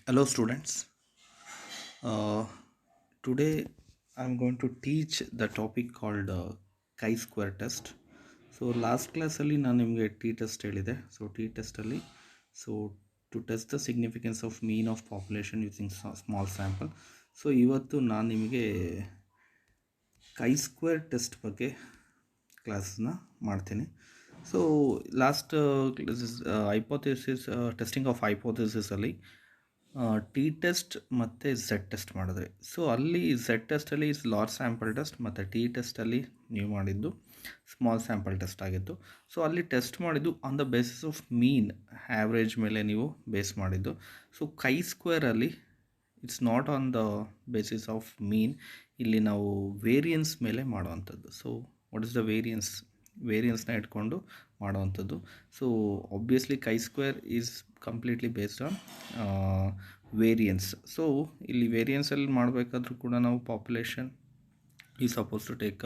Hello students. Uh, Today I'm going to teach the topic called chi-square test. So last classಲ್ಲಿ ನಾನು ನಿಮಗೆ T test ಹೇಳಿದೆ. So T ಟೆಸ್ಟಲ್ಲಿ to test the significance of mean of population using small sample. So ಇವತ್ತು ನಾನು ನಿಮಗೆ chi-square test ಬಗ್ಗೆ ಕ್ಲಾಸನ್ನ ಮಾಡ್ತೀನಿ. So last hypothesis testing of ಹೈಪೋಥೆಸಿಸಲ್ಲಿ ಟಿ ಟೆಸ್ಟ್ ಮತ್ತು ಝೆಡ್ ಟೆಸ್ಟ್ ಮಾಡಿದ್ರಿ. ಸೊ ಅಲ್ಲಿ ಝೆಡ್ ಟೆಸ್ಟಲ್ಲಿ ಲಾರ್ಜ್ ಸ್ಯಾಂಪಲ್ ಟೆಸ್ಟ್ ಮತ್ತು ಟಿ ಟೆಸ್ಟಲ್ಲಿ ನೀವು ಮಾಡಿದ್ದು ಸ್ಮಾಲ್ ಸ್ಯಾಂಪಲ್ ಟೆಸ್ಟ್ ಆಗಿತ್ತು. ಸೊ ಅಲ್ಲಿ ಟೆಸ್ಟ್ ಮಾಡಿದ್ದು on the basis of mean, average ಮೇಲೆ ನೀವು ಬೇಸ್ ಮಾಡಿದ್ದು. ಸೊ chi-squareಲ್ಲಿ it's not on the basis of mean, ಇಲ್ಲಿ ನಾವು ವೇರಿಯನ್ಸ್ ಮೇಲೆ ಮಾಡುವಂಥದ್ದು. ಸೊ ವಾಟ್ ಇಸ್ ದ ವೇರಿಯನ್ಸ್ನ ಇಟ್ಕೊಂಡು ಮಾಡುವಂಥದ್ದು. So obviously chi-square is completely based on variance. So ಇಲ್ಲಿ ವೇರಿಯನ್ಸಲ್ಲಿ ಮಾಡಬೇಕಾದ್ರೂ ಕೂಡ ನಾವು ಪಾಪ್ಯುಲೇಷನ್ ಈ suppose to take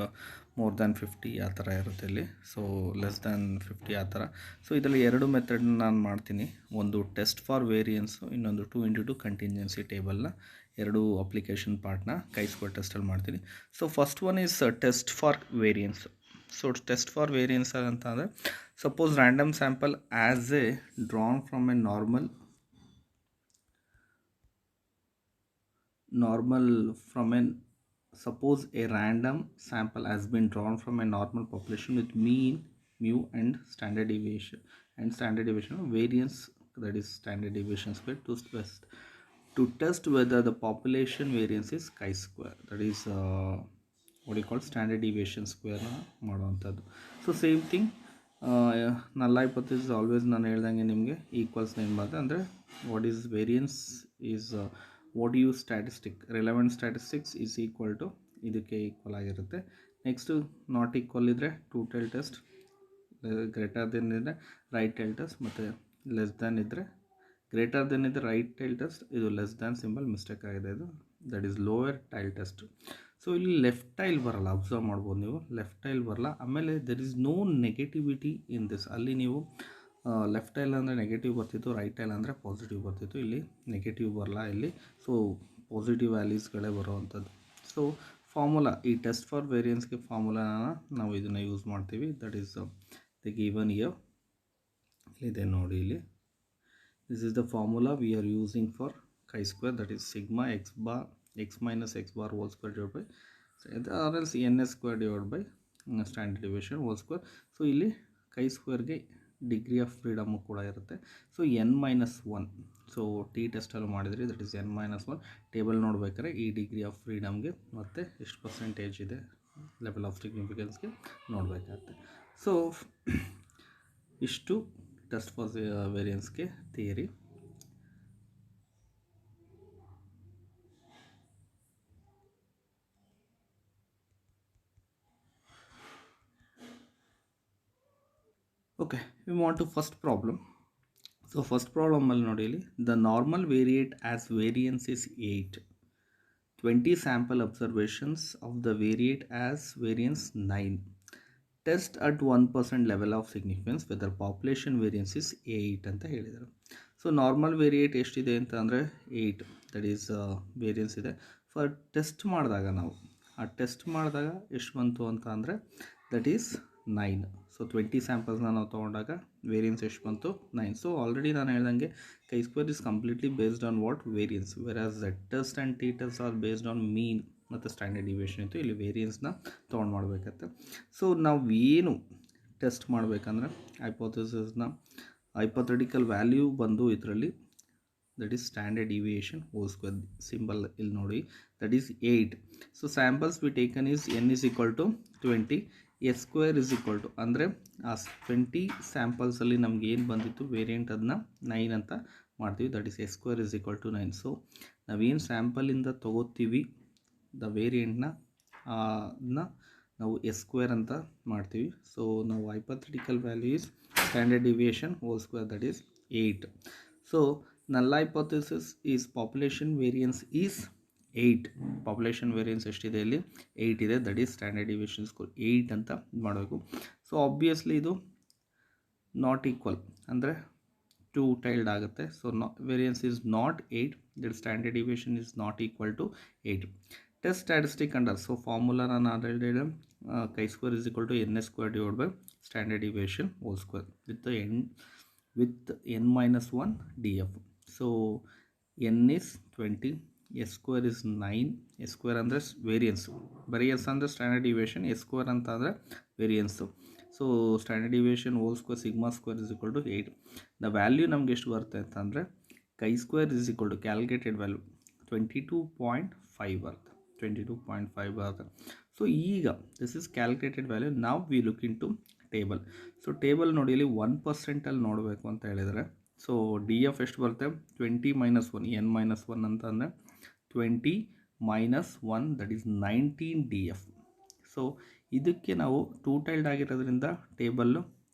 more than 50 ಆ ಥರ ಇರುತ್ತೆ ಇಲ್ಲಿ. ಸೊ ಲೆಸ್ ದ್ಯಾನ್ 50 ಆ ಥರ. ಸೊ ಇದರಲ್ಲಿ ಎರಡು ಮೆಥಡ್ನ ನಾನು ಮಾಡ್ತೀನಿ. ಒಂದು ಟೆಸ್ಟ್ ಫಾರ್ ವೇರಿಯನ್ಸು, ಇನ್ನೊಂದು 2x2 ಕಂಟಿಂಜೆನ್ಸಿ ಟೇಬಲ್ನ ಎರಡು ಅಪ್ಲಿಕೇಶನ್ ಪಾರ್ಟ್ನ chi-square ಟೆಸ್ಟಲ್ಲಿ ಮಾಡ್ತೀನಿ. So first one is test for variance. So test for variance ಅಂತ ಅಂದರೆ suppose random sample as A drawn from A normal from an suppose a random sample has been drawn from a normal population with mean, mu and standard deviation of variance, that is standard deviation square, to test whether the population variance is chi-square, that is what you call standard deviation square na ಮಾಡುವಂಥದ್ದು. So same thing null hypothesis always ನಾನು ಹೇಳ್ದಂಗೆ ನಿಮಗೆ ಈಕ್ವಲ್ಸ್ನ ಏನು ಮಾಡಿದೆ ಅಂದರೆ what is variance is what you statistic relevant statistics is equal to ಇದಕ್ಕೆ equal ಆಗಿರುತ್ತೆ. ನೆಕ್ಸ್ಟು ನಾಟ್ ಈಕ್ವಲ್ ಇದ್ದರೆ two tail test, greater than ಇದ್ದರೆ ರೈಟ್ ಟೈಲ್ ಟೆಸ್ಟ್, ಮತ್ತು ಲೆಸ್ ದ್ಯಾನ್ ಇದ್ದರೆ ಗ್ರೇಟರ್ ದೆನ್ ಇದ್ದರೆ ರೈಟ್ ಟೈಲ್ ಟೆಸ್ಟ್, ಇದು less than symbol mistake ಆಗಿದೆ, ಇದು that is lower tail test. So ಇಲ್ಲಿ ಲೆಫ್ಟ್ ಟೈಲ್ ಬರಲ್ಲ, ಅಬ್ಸರ್ವ್ ಮಾಡ್ಬೋದು ನೀವು, ಲೆಫ್ಟ್ ಟೈಲ್ ಬರಲ್ಲ. ಆಮೇಲೆ there is no negativity in this. ಅಲ್ಲಿ ನೀವು ಲೆಫ್ಟ್ ಟೈಲ್ ಅಂದರೆ ನೆಗೆಟಿವ್ ಬರ್ತಿತ್ತು, ರೈಟ್ ಟೈಲ್ ಅಂದರೆ ಪಾಸಿಟಿವ್ ಬರ್ತಿತ್ತು, ಇಲ್ಲಿ ನೆಗೆಟಿವ್ ಬರಲ್ಲ ಇಲ್ಲಿ. ಸೊ ಪಾಸಿಟಿವ್ ವ್ಯಾಲ್ಯೂಸ್ಗಳೇ ಬರುವಂಥದ್ದು. ಸೊ ಫಾರ್ಮುಲಾ, ಈ ಟೆಸ್ಟ್ ಫಾರ್ ವೇರಿಯನ್ಸ್ಗೆ ಫಾರ್ಮುಲಾನ ನಾವು ಇದನ್ನು ಯೂಸ್ ಮಾಡ್ತೀವಿ. That is the given here ಇದೆ ನೋಡಿ ಇಲ್ಲಿ. This is the formula we are using for chi-square, that is sigma x minus x bar whole square divided by or else ns square divided by standard deviation whole square. So ಇಲ್ಲಿ chi-squareಗೆ degree of freedom ಕೂಡ ಇರುತ್ತೆ. So n-1, so T ಟೆಸ್ಟಲ್ಲಿ ಮಾಡಿದ್ರಿ, that is n-1. Table ನೋಡ್ಬೇಕಾದ್ರೆ ಈ degree of ಫ್ರೀಡಮ್ಗೆ ಮತ್ತು ಎಷ್ಟು percentage ಇದೆ level of ಸಿಗ್ನಿಫಿಕೆನ್ಸ್ಗೆ ನೋಡಬೇಕಾಗತ್ತೆ. ಸೊ ಇಷ್ಟು ಟೆಸ್ಟ್ ಫಾರ್ ವೇರಿಯನ್ಸ್ಗೆ theory. Okay, we want to first problem. So first ಪ್ರಾಬ್ಲಮಲ್ಲಿ ನೋಡಿ ಇಲ್ಲಿ, the normal variate has variance is 8, 20 sample observations of the variate has variance 9, test at 1% level of significance whether population variance is 8 ಅಂತ ಹೇಳಿದರು. So normal variate ಎಷ್ಟಿದೆ ಅಂತ ಅಂದರೆ 8, that is variance ಇದೆ. For test ಮಾಡಿದಾಗ ನಾವು ಟೆಸ್ಟ್ ಮಾಡಿದಾಗ ಎಷ್ಟು ಬಂತು ಅಂತ ಅಂದರೆ ದಟ್ ಈಸ್ 9. ಸೊ 20 ಸ್ಯಾಂಪಲ್ಸ್ನ ನಾವು ತೊಗೊಂಡಾಗ ವೇರಿಯನ್ಸ್ ಎಷ್ಟು ಬಂತು 9. ಸೊ ಆಲ್ರೆಡಿ ನಾನು ಹೇಳ್ದಂಗೆ chi-square is completely based on what variance, versus Z test and T test are based on mean ಮತ್ತು ಸ್ಟ್ಯಾಂಡರ್ಡ್ ಡಿವಿಯೇಷನ್ ಇತ್ತು. ಇಲ್ಲಿ ವೇರಿಯನ್ಸ್ನ ತೊಗೊಂಡು ಮಾಡಬೇಕತ್ತೆ. ಸೊ ನಾವು ಏನು ಟೆಸ್ಟ್ ಮಾಡಬೇಕಂದ್ರೆ ಹೈಪೋಥೆಟಿಕಲ್ ವ್ಯಾಲ್ಯೂ ಬಂದು ಇದರಲ್ಲಿ that is standard deviation whole square, symbol ಇಲ್ಲಿ ನೋಡಿ, that is 8. So samples we taken is n is equal to 20, S square is equal to ಅಂದರೆ ಆ 20 ಸ್ಯಾಂಪಲ್ಸಲ್ಲಿ ನಮ್ಗೆ ಏನು ಬಂದಿತ್ತು ವೇರಿಯಂಟ್ ಅದನ್ನ 9 ಅಂತ ಮಾಡ್ತೀವಿ, that is S square is equal to 9. So ನಾವೇನು ಸ್ಯಾಂಪಲಿಂದ ತೊಗೋತೀವಿ ದ ವೇರಿಯಂಟ್ನ ಅದನ್ನ ನಾವು ಎಸ್ ಸ್ಕ್ವೇರ್ ಅಂತ ಮಾಡ್ತೀವಿ. ಸೊ ನಾವು hypothetical value is standard deviation whole square, that is 8. So null hypothesis is population variance is 8. Population variance ಎಷ್ಟಿದೆ ಇಲ್ಲಿ 8 ಇದೆ, that is standard deviation score 8 ಅಂತ ಮಾಡಬೇಕು. ಸೊ ಆಬ್ವಿಯಸ್ಲಿ ಇದು ನಾಟ್ ಈಕ್ವಲ್ ಅಂದರೆ ಟೂ ಟೈಲ್ಡ್ ಆಗುತ್ತೆ. So variance is not 8, that standard deviation is not equal to 8. Test statistic under, so formula ನಾನು already chi square is equal to ns square divided by standard deviation whole square with n minus 1 df. So n is 20, s square is 9, s square ಅಂದರೆ variance, ಬರೀ S ಅಂದರೆ standard deviation, S square ಅಂತ ಅಂದರೆ variance. So standard deviation whole square sigma square is equal to 8. The value ನಮ್ಗೆ ಎಷ್ಟು ಬರುತ್ತೆ ಅಂತಂದರೆ chi square is equal to calculated value 22.5 ಬರುತ್ತೆ, 22.5 ಬರುತ್ತೆ. ಸೊ ಈಗ ದಿಸ್ ಇಸ್ ಕ್ಯಾಲ್ಕುಲೇಟೆಡ್ ವ್ಯಾಲ್ಯೂ. ನಾವು we look into table. So table ನೋಡಿ ಇಲ್ಲಿ 1% ನೋಡಬೇಕು ಅಂತ ಹೇಳಿದರೆ, ಸೊ ಡಿ ಎಫ್ ಎಷ್ಟು ಬರುತ್ತೆ 20 - 1, n - 1 ಅಂತಂದರೆ 20 - 1 that is 19 D F. So ಇದಕ್ಕೆ ನಾವು ಟೂ ಟೈಲ್ಡ್ ಆಗಿರೋದ್ರಿಂದ ಟೇಬಲ್ಲು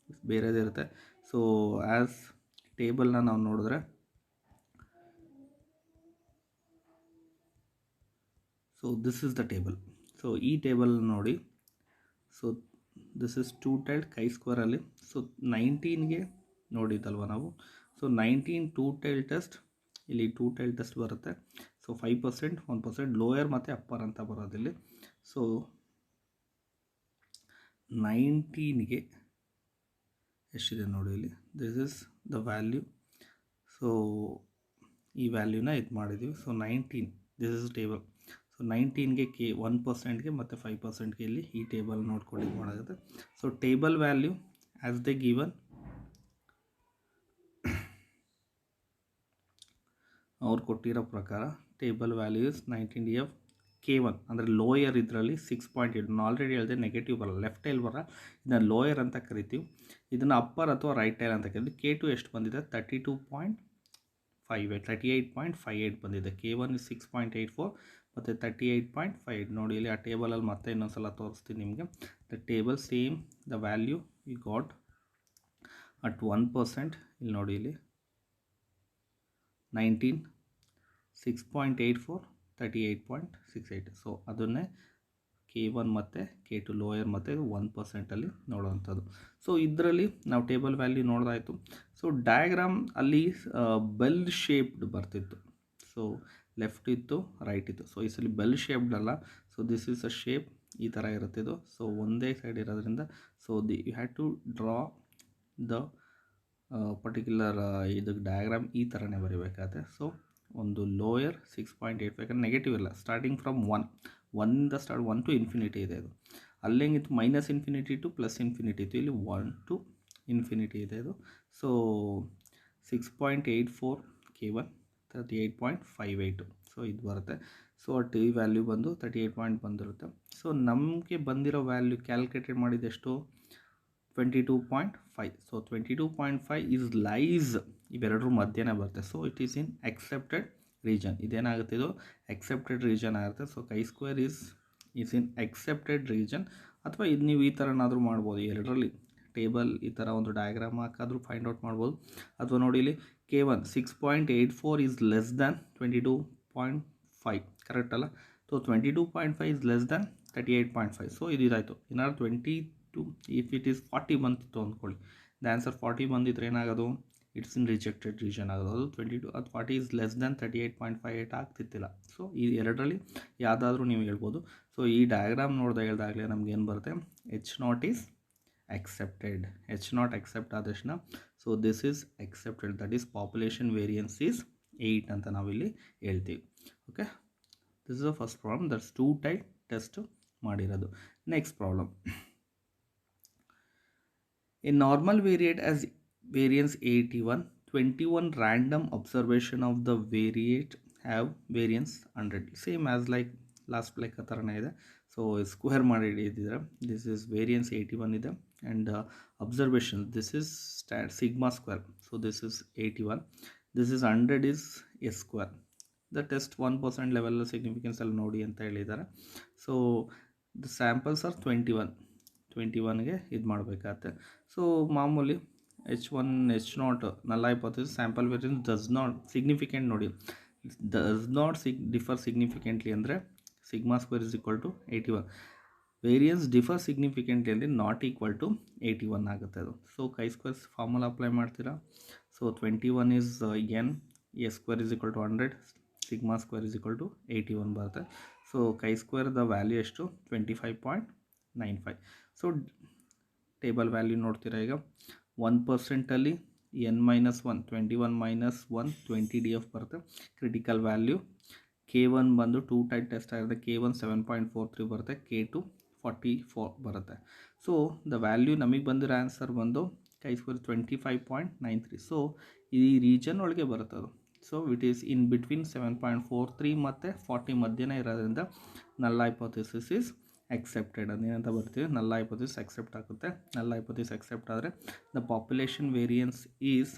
ಬೇರೆದೇ ಇರುತ್ತೆ. ಸೊ ಆ್ಯಸ್ ಟೇಬಲ್ನ ನಾವು ನೋಡಿದ್ರೆ, so this is the table. So ಈ ಟೇಬಲ್ ನೋಡಿ, so this is two tailed chi ಸ್ಕ್ವೇರಲ್ಲಿ. ಸೊ 19ಗೆ ನೋಡಿದ್ದಲ್ವ ನಾವು. ಸೊ 19 ಟೂ ಟೈಲ್ಡ್ ಟೆಸ್ಟ್, ಇಲ್ಲಿ ಟೂ ಟೈಲ್ಡ್ ಟೆಸ್ಟ್ ಬರುತ್ತೆ. ಸೊ 5%, 1% ಲೋಯರ್ ಮತ್ತು ಅಪ್ಪರ್ ಅಂತ ಬರೋದಿಲ್ಲಿ. ಸೊ 19ಗೆ ಎಷ್ಟಿದೆ ನೋಡಿ ಇಲ್ಲಿ, this is the value. So ಈ ವ್ಯಾಲ್ಯೂನ ಇದು ಮಾಡಿದ್ದೀವಿ. So 19 this is table. So 19ಗೆ 1%ಗೆ ಮತ್ತು 5%ಗೆ ಇಲ್ಲಿ ಈ ಟೇಬಲ್ ನೋಡ್ಕೊಂಡು ಇದು ಮಾಡಾಗುತ್ತೆ. So table value as the given, ಅವ್ರು ಕೊಟ್ಟಿರೋ ಪ್ರಕಾರ table value is 19 DF. K1 ಅಂದರೆ ಲೋಯರ್ ಇದರಲ್ಲಿ 6.8. ನಾನು ಆಲ್ರೆಡಿ ಹೇಳಿದೆ ನೆಗೆಟಿವ್ ಬರಲ್ಲ, ಲೆಫ್ಟ್ ಟೈಲ್ ಬರ, ಇದನ್ನು ಲೋಯರ್ ಅಂತ ಕರಿತೀವಿ, ಇದನ್ನು ಅಪ್ಪರ್ ಅಥವಾ ರೈಟ್ ಟೈಲ್ ಅಂತ ಕರಿತೀವಿ. K2 ಎಷ್ಟು ಬಂದಿದೆ 38.58 ಬಂದಿದೆ. K1 is 6.84 ಮತ್ತು 38.58. ನೋಡಿ ಇಲ್ಲಿ ಆ ಟೇಬಲಲ್ಲಿ ಮತ್ತೆ ಇನ್ನೊಂದು ಸಲ ತೋರಿಸ್ತೀನಿ ನಿಮಗೆ. The table same, the value we got at 1%. ಇಲ್ಲಿ ನೋಡಿ ಇಲ್ಲಿ 19, 6.84, 38.68. ಸೊ ಅದನ್ನೇ K1 ಮತ್ತು K2 ಲೋಯರ್ ಮತ್ತು 1%ಅಲ್ಲಿ ನೋಡುವಂಥದ್ದು. ಸೊ ಇದರಲ್ಲಿ ನಾವು ಟೇಬಲ್ ವ್ಯಾಲ್ಯೂ ನೋಡೋದಾಯಿತು. ಸೊ ಡಯಾಗ್ರಾಮ್ ಅಲ್ಲಿ ಬೆಲ್ ಶೇಪ್ಡ್ ಬರ್ತಿತ್ತು. ಸೊ ಲೆಫ್ಟ್ ಇತ್ತು, ರೈಟ್ ಇತ್ತು. ಸೊ ಈ ಸಲ ಬೆಲ್ ಶೇಪ್ಡ್ ಅಲ್ಲ. So this is a shape, ಈ ಥರ ಇರುತ್ತಿದ್ದು. ಸೊ ಒಂದೇ ಸೈಡ್ ಇರೋದ್ರಿಂದ so you had to draw the particular ಇದಕ್ಕೆ ಡಯಾಗ್ರಾಮ್ ಈ ಥರನೇ ಬರೀಬೇಕಾಗುತ್ತೆ. ಸೊ ಒಂದು ಲೋಯರ್ 6.85, ಯಾಕಂದರೆ ನೆಗೆಟಿವ್ ಇಲ್ಲ, starting from 1 start 1 to infinity ಇದೆ. ಇದು ಅಲ್ಲೇಂಗಿತ್ತು -∞ to +∞ ಇತ್ತು, ಇಲ್ಲಿ 1 to ಇನ್ಫಿನಿಟಿ ಇದೆ ಇದು. So 6.84 K1, 38.58. ಸೊ ಇದು ಬರುತ್ತೆ. ಸೊ ಟಿ ವ್ಯಾಲ್ಯೂ ಬಂದು 38 ಪಾಯಿಂಟ್ ಬಂದಿರುತ್ತೆ. ಸೊ ನಮಗೆ ಬಂದಿರೋ ವ್ಯಾಲ್ಯೂ ಕ್ಯಾಲ್ಕುಲೇಟೆಡ್ ಮಾಡಿದೆಷ್ಟು 22.5. ಸೊ 22.5 ಈಸ್ ಲೈಸ್ ಇವೆರಡರ ಮಧ್ಯನೇ ಬರುತ್ತೆ. So it is in accepted region. ಇದೇನಾಗುತ್ತೆ, ಇದು ಎಕ್ಸೆಪ್ಟೆಡ್ ರೀಜನ್ ಆಗುತ್ತೆ. So chi square is in accepted region. ಅಥವಾ ಇದು ನೀವು ಈ ಥರನಾದರೂ ಮಾಡ್ಬೋದು, ಎರಡರಲ್ಲಿ ಟೇಬಲ್ ಈ ಥರ ಒಂದು ಡಯಾಗ್ರಾಮ್ ಹಾಕಾದರೂ ಫೈಂಡ್ ಔಟ್ ಮಾಡ್ಬೋದು. ಅಥವಾ ನೋಡಿ ಇಲ್ಲಿ K1 6.84 is less than 22.5, correct ಅಲ್ಲ? So 22.5 is less than 38.5. So ಇದಾಯಿತು. ಏನಾದ್ರು 22, ಇಫ್ ಇಟ್ ಈಸ್ 40 ಬಂತಿತ್ತು ಅಂದ್ಕೊಳ್ಳಿ, ದ ಆನ್ಸರ್ 40 ಬಂದಿದ್ರೆ ಏನಾಗೋದು, ಇಟ್ಸ್ ಇನ್ ರಿಜೆಕ್ಟೆಡ್ ರೀಜನ್ ಆಗೋದು. ಅದು 22 ಅದು 40 ಈಸ್ ಲೆಸ್ ದ್ಯಾನ್ 38.58 ಆಗ್ತಿತ್ತಿಲ್ಲ. ಸೊ ಈ ಎರಡರಲ್ಲಿ ಯಾವುದಾದ್ರೂ ನೀವು ಹೇಳ್ಬೋದು. ಸೊ ಈ ಡಯಾಗ್ರಾಮ್ ಹೇಳ್ದಾಗಲೇ ನಮ್ಗೆ ಏನು ಬರುತ್ತೆ, H0 is accepted. H0 accept ಆದ ತಕ್ಷಣ so this is accepted, that is population variance is 8 ಅಂತ ನಾವಿಲ್ಲಿ ಹೇಳ್ತೀವಿ. Okay, this is the first problem, that's two type test ಮಾಡಿರೋದು. Next problem, a normal variate has variance 81, 21 random observation of the variate have variance 100. Same as like last like ಆ ಥರನೇ ಇದೆ. So square ಮಾಡಿ ಹಿಡಿದಿದ್ರೆ this is variance 81 ಇದೆ, and observation this is sigma square. So this is 81, this is 100 is S square. The test 1% level ಸಿಗ್ನಿಫಿಕೆನ್ಸಲ್ಲಿ ನೋಡಿ ಅಂತ ಹೇಳಿದ್ದಾರೆ. So the samples are 21ಗೆ ಇದು ಮಾಡಬೇಕಾಗತ್ತೆ. ಸೊ ಮಾಮೂಲಿ H1 H0 ನಲ್ಲ hypothesis sample variance does not significant ನೋಡಿ, ಡಸ್ ನಾಟ್ ಡಿಫರ್ ಸಿಗ್ನಿಫಿಕೆಂಟ್ಲಿ ಅಂದರೆ sigma square is equal to 81. Variance differ significantly ಅಂದರೆ ನಾಟ್ ಈಕ್ವಲ್ ಟು 81 ಆಗುತ್ತೆ ಅದು. So chi square formula apply ಮಾಡ್ತೀರಾ. So so 21 is n, a square is equal to 100, sigma square is equal to 81 ಬರುತ್ತೆ. So ಕೈ square the value ಎಷ್ಟು 25.95. So table value ನೋಡ್ತೀರಾ ಈಗ 1%ಅಲ್ಲಿ n-1 21 minus 1 20 DF ಬರುತ್ತೆ. Critical value K1 ಬಂದು 2 type test ಆಗಿರುತ್ತೆ. K1 7.43 ಬರುತ್ತೆ, K2 44 ಬರುತ್ತೆ. ಸೊ ದ ವ್ಯಾಲ್ಯೂ ನಮಗೆ ಬಂದಿರೋ ಆನ್ಸರ್ ಬಂದು ಕೈ ಸ್ಕ್ವೇರ್ 25.93. ಸೊ ಈ ರೀಜನ್ ಒಳಗೆ ಬರುತ್ತೆ ಅದು. So it is in between 7.43 ಮತ್ತು 40 ಮಧ್ಯೆ ಇರೋದ್ರಿಂದ ನಲ್ ಹೈಪೋಥಿಸಿಸ್ ಈಸ್ accepted. ಅದೇನಂತ ಬರ್ತೀವಿ, ನಲ್ ಹೈಪೋಥಿಸಿಸ್ ಅಕ್ಸೆಪ್ಟ್ ಆಗುತ್ತೆ. ನಲ್ ಹೈಪೋಥಿಸಿಸ್ ಅಕ್ಸೆಪ್ಟ್ ಆದರೆ ದ ಪಾಪ್ಯುಲೇಷನ್ ವೇರಿಯನ್ಸ್ ಈಸ್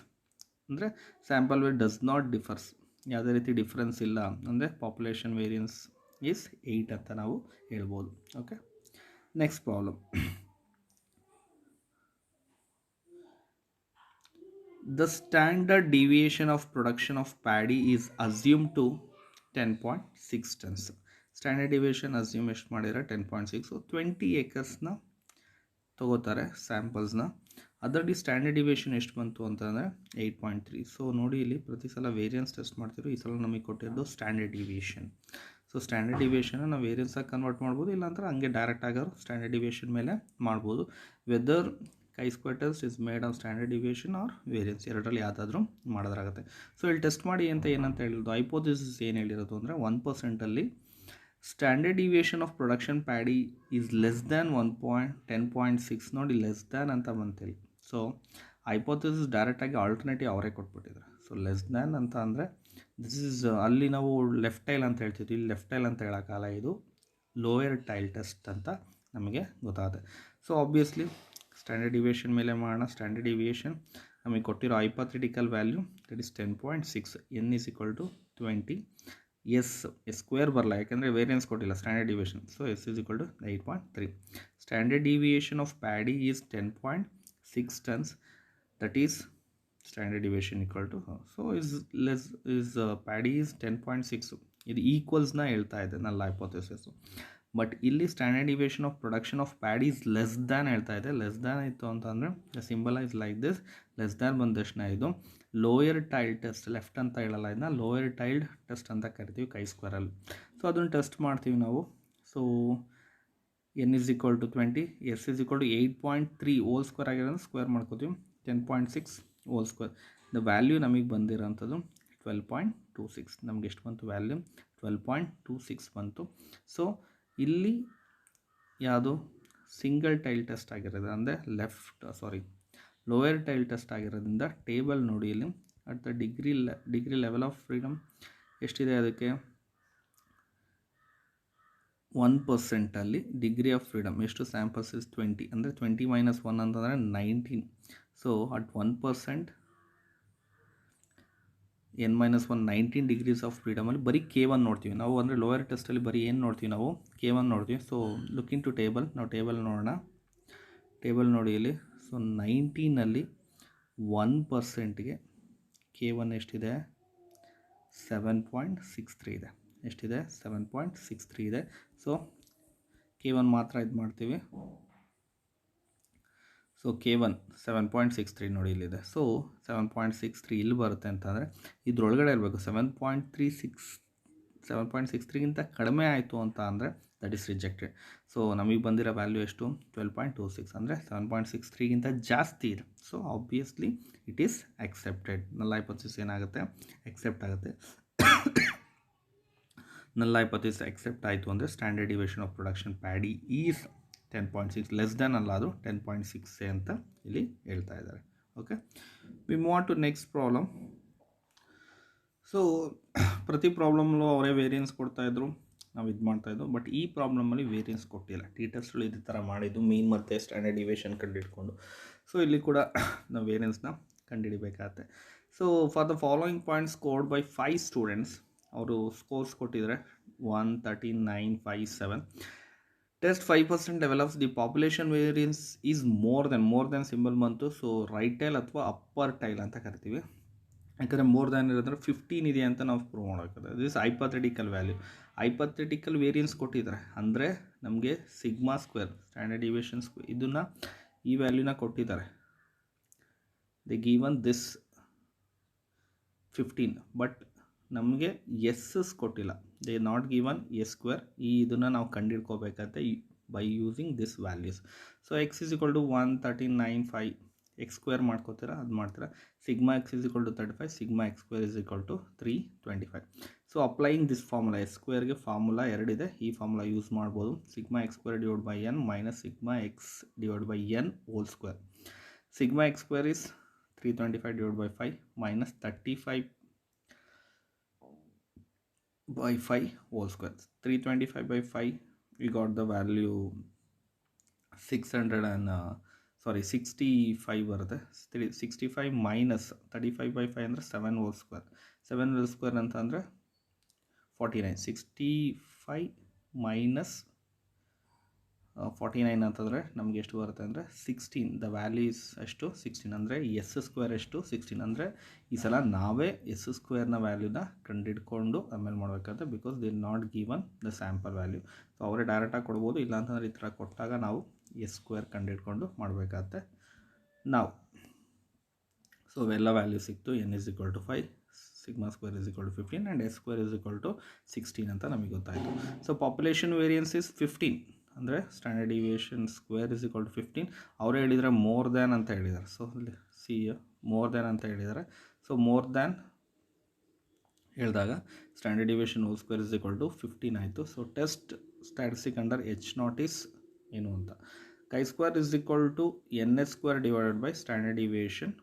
ಅಂದರೆ sample where does not differs, ಯಾವುದೇ ರೀತಿ ಡಿಫ್ರೆನ್ಸ್ ಇಲ್ಲ ಅಂದರೆ ಪಾಪ್ಯುಲೇಷನ್ ವೇರಿಯನ್ಸ್ ಈಸ್ 8 ಅಂತ ನಾವು ಹೇಳ್ಬೋದು. Okay, next problem. The standard deviation of production of paddy is assumed to 10.6 tons. Standard deviation assume ಎಷ್ಟು ಮಾಡಿದರೆ 10.6. ಸೊ 20 ಏಕರ್ಸ್ನ ತೊಗೋತಾರೆ ಸ್ಯಾಂಪಲ್ಸ್ನ. ಅದರಲ್ಲಿ ಸ್ಟ್ಯಾಂಡರ್ಡ್ ಡಿವಿಯೇಷನ್ ಎಷ್ಟು ಬಂತು ಅಂತಂದರೆ 8.3. ಸೊ ನೋಡಿ ಇಲ್ಲಿ ಪ್ರತಿ ಸಲ ವೇರಿಯನ್ಸ್ ಟೆಸ್ಟ್ ಮಾಡ್ತಿರೋ, ಈ ಸಲ ನಮಗೆ ಕೊಟ್ಟಿರೋದು ಸ್ಟ್ಯಾಂಡರ್ಡ್ ಡಿವಿಯೇಷನ್. ಸೊ ಸ್ಟ್ಯಾಂಡರ್ಡ್ ಡಿವಿಯೇಷನ್ನ ನಾವು ವೇರಿಯನ್ಸಾಗಿ ಕನ್ವರ್ಟ್ ಮಾಡ್ಬೋದು, ಇಲ್ಲಾಂದ್ರೆ ಹಂಗೆ ಡೈರೆಕ್ಟ್ ಆಗೋರು ಸ್ಟ್ಯಾಂಡರ್ಡ್ ಡಿವಿಯೇಷನ್ ಮೇಲೆ ಮಾಡ್ಬೋದು. Whether chi square test is made on standard deviation or variance, ಎರಡರಲ್ಲಿ ಯಾವುದಾದ್ರೂ ಮಾಡೋದ್ರಾಗುತ್ತೆ. ಸೊ ಇಲ್ಲಿ ಟೆಸ್ಟ್ ಮಾಡಿ ಅಂತ ಏನಂತ ಹೇಳಿರೋದು, ಹೈಪೋಥಿಸಿಸ್ ಏನು ಹೇಳಿರೋದು ಅಂದರೆ 1%ಅಲ್ಲಿ standard deviation of production paddy is less than 10.6. ನೋಡಿ ಲೆಸ್ ದ್ಯಾನ್ ಅಂತ ಬಂತಿಲ್ಲ. ಸೊ ಹೈಪೋಥಿಸಿಸ್ ಡೈರೆಕ್ಟಾಗಿ ಆಲ್ಟರ್ನೇಟಿವ್ ಅವರೇ ಕೊಟ್ಬಿಟ್ಟಿದ್ದಾರೆ. ಸೊ ಲೆಸ್ ದ್ಯಾನ್ ಅಂತ ಅಂದರೆ ದಿಸ್ ಈಸ್, ಅಲ್ಲಿ ನಾವು ಲೆಫ್ಟ್ ಟೈಲ್ ಅಂತ ಹೇಳ್ತಿದ್ವಿ, ಇಲ್ಲಿ ಲೆಫ್ಟ್ ಟೈಲ್ ಅಂತ ಹೇಳೋಕ್ಕಲ್ಲ, ಇದು ಲೋಯರ್ ಟೈಲ್ ಟೆಸ್ಟ್ ಅಂತ ನಮಗೆ ಗೊತ್ತಾಗುತ್ತೆ. ಸೊ ಆಬ್ವಿಯಸ್ಲಿ ಸ್ಟ್ಯಾಂಡರ್ಡ್ ಡಿವಿಯೇಷನ್ ಮೇಲೆ ಮಾಡೋಣ. ಸ್ಟ್ಯಾಂಡರ್ಡ್ ಡಿವಿಯೇಷನ್ ನಮಗೆ ಕೊಟ್ಟಿರೋ hypothetical value that is 10.6, n is equal to 20. S square ಬರಲ್ಲ, ಯಾಕೆಂದರೆ ವೇರಿಯನ್ಸ್ ಕೊಟ್ಟಿಲ್ಲ standard deviation. So S is equal to 8.3. Standard deviation of paddy is 10.6 tons. That is standard deviation equal to, so paddy is 10.6. ಇದು ಈಕ್ವಲ್ಸ್ನ ಹೇಳ್ತಾ ಇದೆ null hypothesis. But ಇಲ್ಲಿ standard deviation of production of paddy is less than ಹೇಳ್ತಾ ಇದೆ. Less than ಇತ್ತು ಅಂತಂದರೆ the symbol is like this. Less than ಬಂದ ತಕ್ಷಣ ಇದು ಲೋಯರ್ ಟೈಲ್ ಟೆಸ್ಟ್, ಲೆಫ್ಟ್ ಅಂತ ಹೇಳಲ್ಲ, ಇದನ್ನ ಲೋಯರ್ ಟೈಲ್ಡ್ ಟೆಸ್ಟ್ ಅಂತ ಕರಿತೀವಿ ಕೈ ಸ್ಕ್ವೇರಲ್ಲಿ. ಸೊ ಅದನ್ನು ಟೆಸ್ಟ್ ಮಾಡ್ತೀವಿ ನಾವು. So n is equal to 20, s is equal to 8.3 whole square ಆಗಿರೋದು ಸ್ಕ್ವೇರ್ ಮಾಡ್ಕೋತೀವಿ, 10.6 ಹೋಲ್ ಸ್ಕ್ವೇರ್. ದ ವ್ಯಾಲ್ಯೂ ನಮಗೆ ಬಂದಿರೋಂಥದ್ದು 12.26. ನಮ್ಗೆ ಎಷ್ಟು ಬಂತು ವ್ಯಾಲ್ಯೂ 12.26 ಬಂತು. ಸೊ ಇಲ್ಲಿ ಯಾವುದು ಸಿಂಗಲ್ ಟೈಲ್ ಟೆಸ್ಟ್ ಆಗಿರೋದು ಅಂದರೆ ಲೋಯರ್ ಟೈಲ್ ಟೆಸ್ಟ್ ಆಗಿರೋದ್ರಿಂದ ಟೇಬಲ್ ನೋಡಿ ಇಲ್ಲಿ at the degree level of freedom ಎಷ್ಟಿದೆ, ಅದಕ್ಕೆ 1%ಅಲ್ಲಿ ಡಿಗ್ರಿ ಆಫ್ ಫ್ರೀಡಮ್ ಎಷ್ಟು ಸ್ಯಾಂಪಲ್ಸ್ ಇಸ್ 20, ಅಂದರೆ 20 - 1 ಅಂತಂದರೆ 19. So at 1% n-1 19 degrees of ಫ್ರೀಡಮಲ್ಲಿ ಬರೀ K1 ನೋಡ್ತೀವಿ ನಾವು, ಅಂದರೆ ಲೋಯರ್ ಟೆಸ್ಟಲ್ಲಿ ಬರೀ ಏನು ನೋಡ್ತೀವಿ ನಾವು, K1 ನೋಡ್ತೀವಿ. So look into table, ನಾವು ಟೇಬಲ್ ನೋಡೋಣ. ಟೇಬಲ್ ನೋಡಿ ಇಲ್ಲಿ. ಸೊ 19ಅಲ್ಲಿ 1%ಗೆ K1 ಎಷ್ಟಿದೆ 7.63 ಇದೆ. ಎಷ್ಟಿದೆ 7.63 ಇದೆ. ಸೊ K1 ಮಾತ್ರ ಇದು ಮಾಡ್ತೀವಿ. ಸೊ K1 7.63 ನೋಡಿ ಇಲ್ಲಿದೆ. ಸೊ 7.63 ಇಲ್ಲಿ ಬರುತ್ತೆ ಅಂತಂದರೆ ಇದ್ರೊಳಗಡೆ ಇರಬೇಕು. 7.63ಗಿಂತ ಕಡಿಮೆ ಆಯಿತು ಅಂತ ಅಂದರೆ ದಟ್ ಈಸ್ ರಿಜೆಕ್ಟೆಡ್. ಸೊ ನಮಗೆ ಬಂದಿರೋ ವ್ಯಾಲ್ಯೂ ಎಷ್ಟು 12.26, ಅಂದರೆ 7.63ಗಿಂತ ಜಾಸ್ತಿ ಇದೆ. So obviously it is accepted. Null hypothesis ಏನಾಗುತ್ತೆ ಅಕ್ಸೆಪ್ಟ್ ಆಗುತ್ತೆ. ನಲ್ ಹೈಪೋಥಿಸಿಸ್ ಅಕ್ಸೆಪ್ಟ್ ಆಯಿತು ಅಂದರೆ standard deviation of production paddy is 10.6, less than ಅಲ್ಲ, ಅದು 10.6 ಅಂತ ಇಲ್ಲಿ ಹೇಳ್ತಾ ಇದ್ದಾರೆ. Okay, we move on to next problem. So ಪ್ರತಿ ಪ್ರಾಬ್ಲಮ್ಲು ಅವರೇ ವೇರಿಯನ್ಸ್ ಕೊಡ್ತಾಯಿದ್ರು, ನಾವು ಇದು ಮಾಡ್ತಾಯಿದ್ದು. ಬಟ್ ಈ ಪ್ರಾಬ್ಲಮಲ್ಲಿ ವೇರಿಯನ್ಸ್ ಕೊಟ್ಟಿಲ್ಲ. ಟಿ ಟೆಸ್ಟ್ಗಳು ಇದೇ ಥರ ಮಾಡಿದ್ದು, ಮೀನ್ ಮತ್ತು ಸ್ಟ್ಯಾಂಡರ್ಡ್ ಡಿವಿಯೇಷನ್ ಕಂಡುಹಿಡ್ಕೊಂಡು. ಸೊ ಇಲ್ಲಿ ಕೂಡ ನಾವು ವೇರಿಯನ್ಸ್ನ ಕಂಡುಹಿಡಿಬೇಕಾಗತ್ತೆ. So for the following points scored by 5 students, ಅವರು ಸ್ಕೋರ್ಸ್ ಕೊಟ್ಟಿದ್ದಾರೆ 139, 5, 7. Test 5% develops the population variance is more than symbol ಬಂತು. ಸೊ ರೈಟ್ ಟೈಲ್ ಅಥವಾ ಅಪ್ಪರ್ ಟೈಲ್ ಅಂತ ಕರಿತೀವಿ, ಯಾಕಂದರೆ ಮೋರ್ ದ್ಯಾನ್ ಇರೋದ್ರೆ 15 ಇದೆ ಅಂತ ನಾವು ಪ್ರೂವ್ ಮಾಡೋಕ್ಕಾಗುತ್ತೆ. This hypothetical value. Hypothetical variance ಕೊಟ್ಟಿದ್ದಾರೆ ಅಂದರೆ ನಮಗೆ ಸಿಗ್ಮಾ ಸ್ಕ್ವೇರ್ ಸ್ಟ್ಯಾಂಡರ್ಡ್ ಡಿವಿಯೇಷನ್ ಇದನ್ನು ಈ ವ್ಯಾಲ್ಯೂನ ಕೊಟ್ಟಿದ್ದಾರೆ. ದೇ ಗಿವನ್ ದಿಸ್ 15, ಬಟ್ ನಮಗೆ ಎಸ್ಸಸ್ ಕೊಟ್ಟಿಲ್ಲ, they not given S square. ಇದನ್ನು ನಾವು ಕಂಡುಹಿಡ್ಕೋಬೇಕಂತೆ by using this values. So X is equal to 139.5, X square ಮಾಡ್ಕೋತೀರಾ, ಅದು ಮಾಡ್ತೀರಾ. Sigma X is equal to 35, sigma X square is equal to 325. So applying this formula, S ಸ್ಕ್ವೇರ್ಗೆ formula ಎರಡಿದೆ, ಈ formula use ಮಾಡ್ಬೋದು. Sigma X square divide by N minus sigma X divide by N whole square. Sigma X square is 325 divided by 5 minus 35 by 5 whole square. 325 by 5, we got the value 65 ಬರುತ್ತೆ. 65 minus 35 by 5 ಅಂದರೆ 7 whole square. 7 whole square ಅಂತ ಅಂದರೆ 49. 65 minus 49 ಅಂತಂದರೆ ನಮಗೆ ಎಷ್ಟು ಬರುತ್ತೆ ಅಂದರೆ 16. The value is ಎಷ್ಟು 16, ಅಂದರೆ ಎಸ್ ಸ್ಕ್ವೇರ್ ಎಷ್ಟು 16. ಅಂದರೆ ಈ ಸಲ ನಾವೇ ಎಸ್ ಸ್ಕ್ವೇರ್ನ ವ್ಯಾಲ್ಯೂನ ಕಂಡುಹಿಡ್ಕೊಂಡು ಆಮೇಲೆ ಮಾಡಬೇಕಂತೆ, because they not given the sample value. So ಅವರೇ ಡೈರೆಕ್ಟಾಗಿ ಕೊಡ್ಬೋದು, ಇಲ್ಲಾಂತಂದರೆ ಈ ಥರ ಕೊಟ್ಟಾಗ ನಾವು ಎಸ್ ಸ್ಕ್ವೇರ್ ಕಂಡುಹಿಡ್ಕೊಂಡು ಮಾಡಬೇಕಾಗತ್ತೆ ನಾವು. ಸೊ ಅವೆಲ್ಲ ವ್ಯಾಲ್ಯೂ ಸಿಕ್ತು. N is equal to 5, sigma square is equal to 15 and S square is equal to 16 ಅಂತ ನಮಗೆ ಗೊತ್ತಾಯಿತು. ಸೊ ಪಾಪ್ಯುಲೇಷನ್ ವೇರಿಯನ್ಸ್ ಇಸ್ 15, ಅಂದರೆ standard deviation square is equal to 15. ಅವರೇ ಹೇಳಿದರೆ ಮೋರ್ ದ್ಯಾನ್ ಅಂತ ಹೇಳಿದ್ದಾರೆ. ಸೊ ಇಲ್ಲಿ ಸಿ ಮೋರ್ ದ್ಯಾನ್ ಅಂತ ಹೇಳಿದ್ದಾರೆ. ಸೊ ಮೋರ್ ದ್ಯಾನ್ ಹೇಳಿದಾಗ standard deviation whole square is equal to 15 ಆಯಿತು. So test statistic under H not is ಏನು ಅಂತ, chi square is equal to N S square divided by standard deviation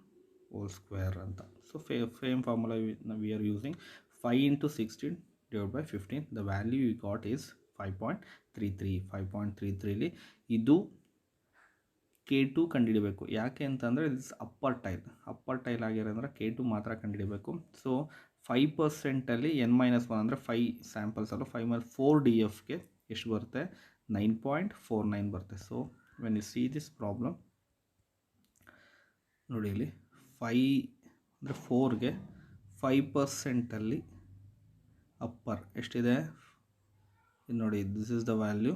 whole square ಅಂತ. So same formula we are using. 5 into 16 divided by 15, the value we got is 5.33. 5.33 ಇದು K2 ಕಂಡುಹಿಡಬೇಕು. ಯಾಕೆ ಅಂತಂದರೆ it's upper tail ಆಗಿರೋದ್ರೆ K2 ಮಾತ್ರ ಕಂಡುಹಿಡಬೇಕು. So 5% n-1 ಅಂದರೆ 5 samples ಅಲ್ಲ, 5 ಮೇಲೆ 4 DFಗೆ ಎಷ್ಟು ಬರುತ್ತೆ 9.49 ಬರುತ್ತೆ. So when U see this problem ನೋಡಿ, ಇಲ್ಲಿ 5 ಅಂದರೆ 4ಗೆ 5% ಅಪ್ಪರ್ ಎಷ್ಟಿದೆ ಇದು ನೋಡಿ, ದಿಸ್ ಇಸ್ ದ ವ್ಯಾಲ್ಯೂ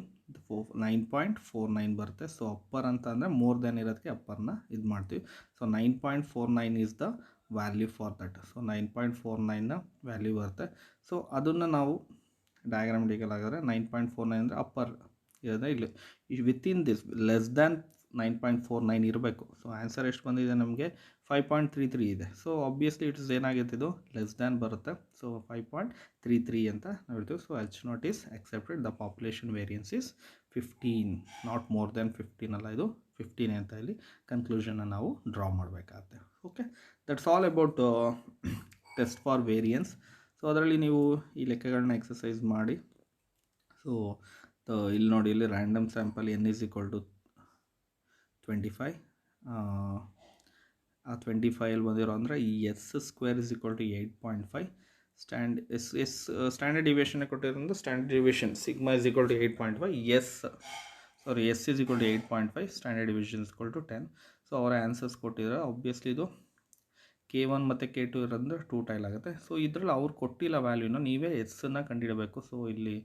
9.49 ಬರುತ್ತೆ. ಸೊ ಅಪ್ಪರ್ ಅಂತ ಅಂದರೆ ಮೋರ್ ದೆನ್ ಇರೋದಕ್ಕೆ ಅಪ್ಪರ್ನ ಇದು ಮಾಡ್ತೀವಿ. So 9.49 is the value for that. So 9.49ನ ವ್ಯಾಲ್ಯೂ ಬರುತ್ತೆ. ಸೊ ಅದನ್ನು ನಾವು ಡಯಾಗ್ರಾಮೆಟಿಕಲ್ ಆಗಿದ್ರೆ 9.49 ಅಂದರೆ ಅಪ್ಪರ್ ಇರೋದೇ ಇಲ್ಲಿ ವಿತಿನ್ ದಿಸ್ ಲೆಸ್ ದ್ಯಾನ್ 9.49 ಇರಬೇಕು. ಸೊ ಆನ್ಸರ್ ಎಷ್ಟು ಬಂದಿದೆ ನಮಗೆ 5.33 ಇದೆ. ಸೊ ಆಬ್ವಿಯಸ್ಲಿ ಇಟ್ಸ್ ಏನಾಗಿತ್ತು, ಲೆಸ್ ದ್ಯಾನ್ ಬರುತ್ತೆ. ಸೊ 5.33 ಅಂತ ನಾವು ಹೇಳ್ತೀವಿ. So H not is accepted. The population variance is 15, not more than 15 ಅಲ್ಲ, ಇದು 15 ಅಂತ ಇಲ್ಲಿ ಕನ್ಕ್ಲೂಷನ್ನ ನಾವು ಡ್ರಾ ಮಾಡಬೇಕಾಗತ್ತೆ. Okay, that's all about test for variance. So ಅದರಲ್ಲಿ ನೀವು ಈ ಲೆಕ್ಕಗಳನ್ನ ಎಕ್ಸಸೈಸ್ ಮಾಡಿ. ಸೊ ಇಲ್ಲಿ ನೋಡಿ, ಇಲ್ಲಿ random sample N is equal to 25, ಆ 25 ಬಂದಿರೋ ಅಂದರೆ ಈ S square is equal to 8.5. Standard deviation ಕೊಟ್ಟಿರೋದು, standard deviation sigma is equal to 8.5, S is equal to 8.5, standard division is equal to 10. So ಅವರ ಆನ್ಸರ್ಸ್ ಕೊಟ್ಟಿದ್ದಾರೆ. ಆಬ್ವಿಯಸ್ಲಿ ಇದು K1 ಮತ್ತು K2 ಇರೋದ್ರೆ 2 tail ಆಗುತ್ತೆ. ಸೊ ಇದರಲ್ಲಿ ಅವ್ರು ಕೊಟ್ಟಿಲ್ಲ ವ್ಯಾಲ್ಯೂನ, ನೀವೇ ಎಸ್ಸನ್ನು ಕಂಡುಹಿಡಬೇಕು. ಸೊ ಇಲ್ಲಿ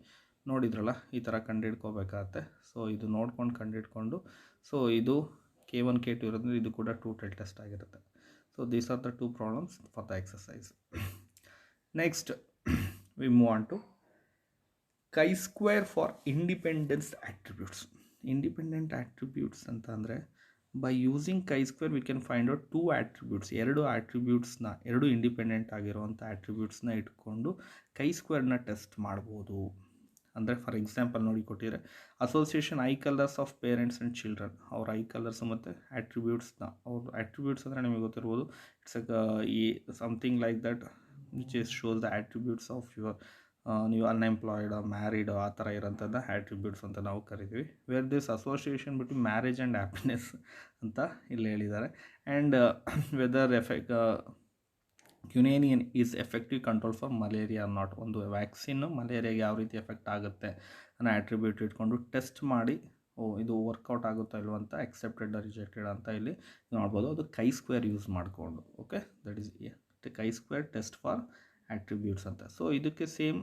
ನೋಡಿದ್ರಲ್ಲ, ಈ ಥರ ಕಂಡುಹಿಡ್ಕೋಬೇಕಾಗತ್ತೆ. ಸೊ ಇದು ನೋಡ್ಕೊಂಡು ಕಂಡುಹಿಡ್ಕೊಂಡು, ಸೊ ಇದು K1 K2 ಇರೋದ್ರೆ ಇದು ಕೂಡ 2 ಟೈಲ್ ಟೆಸ್ಟ್ ಆಗಿರುತ್ತೆ. So these are the 2 problems for the exercise. Next we move on to chi-square for independence attributes. Independent attributes ಅಂತ ಅಂದರೆ by using chi-square we can find out 2 attributes. ಎರಡು independent ಆಗಿರುವಂಥ ಆಟ್ರಿಬ್ಯೂಟ್ಸ್ನ ಇಟ್ಕೊಂಡು chi-squareನ test ಮಾಡ್ಬೋದು. ಅಂದರೆ for example ನೋಡಿ ಕೊಟ್ಟಿದ್ದಾರೆ, association eye colours of parents and children. ಅವ್ರ ಐ ಕಲರ್ಸ್ ಮತ್ತು ಆಟ್ರಿಬ್ಯೂಟ್ಸ್ನ, ಅವ್ರ ಆಟ್ರಿಬ್ಯೂಟ್ಸ್ ಅಂದರೆ ನಿಮಗೆ ಗೊತ್ತಿರ್ಬೋದು, ಇಟ್ಸ್ ಈ something like that which is shows the attributes of your ನೀವು ಅನ್ಎಂಪ್ಲಾಯ್ಡ್ ಆ ಥರ ಇರೋಂಥದ್ದು ಆಟ್ರಿಬ್ಯೂಟ್ಸ್ ಅಂತ ನಾವು ಕರಿತೀವಿ. Where this association between marriage and happiness ಅಂತ ಇಲ್ಲಿ ಹೇಳಿದ್ದಾರೆ. And whether quinine is effective control for malaria or not. ಒಂದು ವ್ಯಾಕ್ಸಿನ್ನು ಮಲೇರಿಯಾಗೆ ಯಾವ ರೀತಿ ಎಫೆಕ್ಟ್ ಆಗುತ್ತೆ ಅನ್ನೋ ಆಟ್ರಿಬ್ಯೂಟ್ ಇಟ್ಕೊಂಡು ಟೆಸ್ಟ್ ಮಾಡಿ, ಇದು ವರ್ಕೌಟ್ ಆಗುತ್ತಾ ಇಲ್ವ ಅಂತ, ಅಕ್ಸೆಪ್ಟೆಡ್ ರಿಜೆಕ್ಟೆಡ್ ಅಂತ ಇಲ್ಲಿ ನೋಡ್ಬೋದು. ಅದು chi-square ಯೂಸ್ ಮಾಡಿಕೊಂಡು. Okay, that is chi-square test for attributes ಅಂತ. ಸೊ ಇದಕ್ಕೆ ಸೇಮ್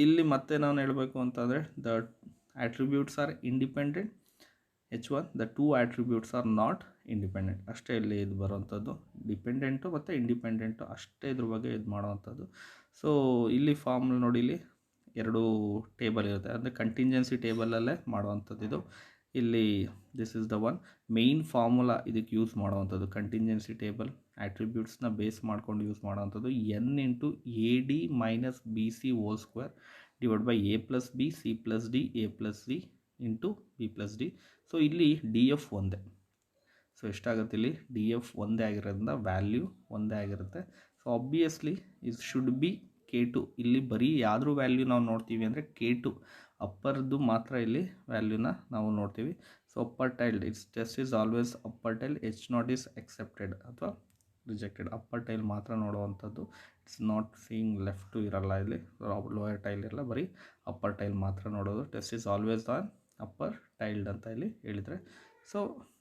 ಇಲ್ಲಿ ಮತ್ತೆ ನಾನು ಹೇಳಬೇಕು ಅಂತಂದರೆ, the attributes are independent H1, the 2 attributes are not independent ಅಷ್ಟೇ ಇಲ್ಲಿ ಇದು ಬರೋವಂಥದ್ದು. ಡಿಪೆಂಡೆಂಟು ಮತ್ತು ಇಂಡಿಪೆಂಡೆಂಟು ಅಷ್ಟೇ ಇದ್ರ ಬಗ್ಗೆ ಇದು ಮಾಡೋವಂಥದ್ದು. ಸೊ ಇಲ್ಲಿ ಫಾರ್ಮ್ ನೋಡಿ, ಇಲ್ಲಿ 2 ಟೇಬಲ್ ಇರುತ್ತೆ, ಅಂದರೆ ಕಂಟಿಂಜೆನ್ಸಿ ಟೇಬಲಲ್ಲೇ ಮಾಡುವಂಥದ್ದು ಇದು. ಇಲ್ಲಿ this is the one main formula ಇದಕ್ಕೆ ಯೂಸ್ ಮಾಡುವಂಥದ್ದು. ಕಂಟಿಂಜೆನ್ಸಿ ಟೇಬಲ್ ಆಟ್ರಿಬ್ಯೂಟ್ಸ್ನ ಬೇಸ್ ಮಾಡ್ಕೊಂಡು ಯೂಸ್ ಮಾಡೋವಂಥದ್ದು. n into AD minus BC whole square divide by A plus B C plus D A plus C into B plus D. So ಇಲ್ಲಿ DF ಒಂದೇ. So ಎಷ್ಟಾಗುತ್ತೆ ಇಲ್ಲಿ DF ಒಂದೇ ಆಗಿರೋದ್ರಿಂದ ವ್ಯಾಲ್ಯೂ ಒಂದೇ ಆಗಿರುತ್ತೆ. So obviously is should be K2. ಇಲ್ಲಿ ಬರೀ ಯಾವ್ದ್ರ ವ್ಯಾಲ್ಯೂ ನಾವು ನೋಡ್ತೀವಿ ಅಂದರೆ K2 ಅಪ್ಪರ್ದು ಮಾತ್ರ ಇಲ್ಲಿ ವ್ಯಾಲ್ಯೂನ ನಾವು ನೋಡ್ತೀವಿ. So upper tailed it's test is always upper tailed, H0 is accepted ಅಥವಾ ರಿಜೆಕ್ಟೆಡ್. ಅಪ್ಪರ್ ಟೈಲ್ ಮಾತ್ರ ನೋಡುವಂಥದ್ದು. ಇಟ್ಸ್ ನಾಟ್ ಸೀಯಿಂಗ್ ಲೆಫ್ಟು ಇರಲ್ಲ, ಇಲ್ಲಿ ಲೋಯರ್ ಟೈಲ್ ಇರಲ್ಲ, ಬರೀ ಅಪ್ಪರ್ ಟೈಲ್ ಮಾತ್ರ ನೋಡೋದು. Test is always on upper tailed ಅಂತ ಇಲ್ಲಿ ಹೇಳಿದರೆ. ಸೊ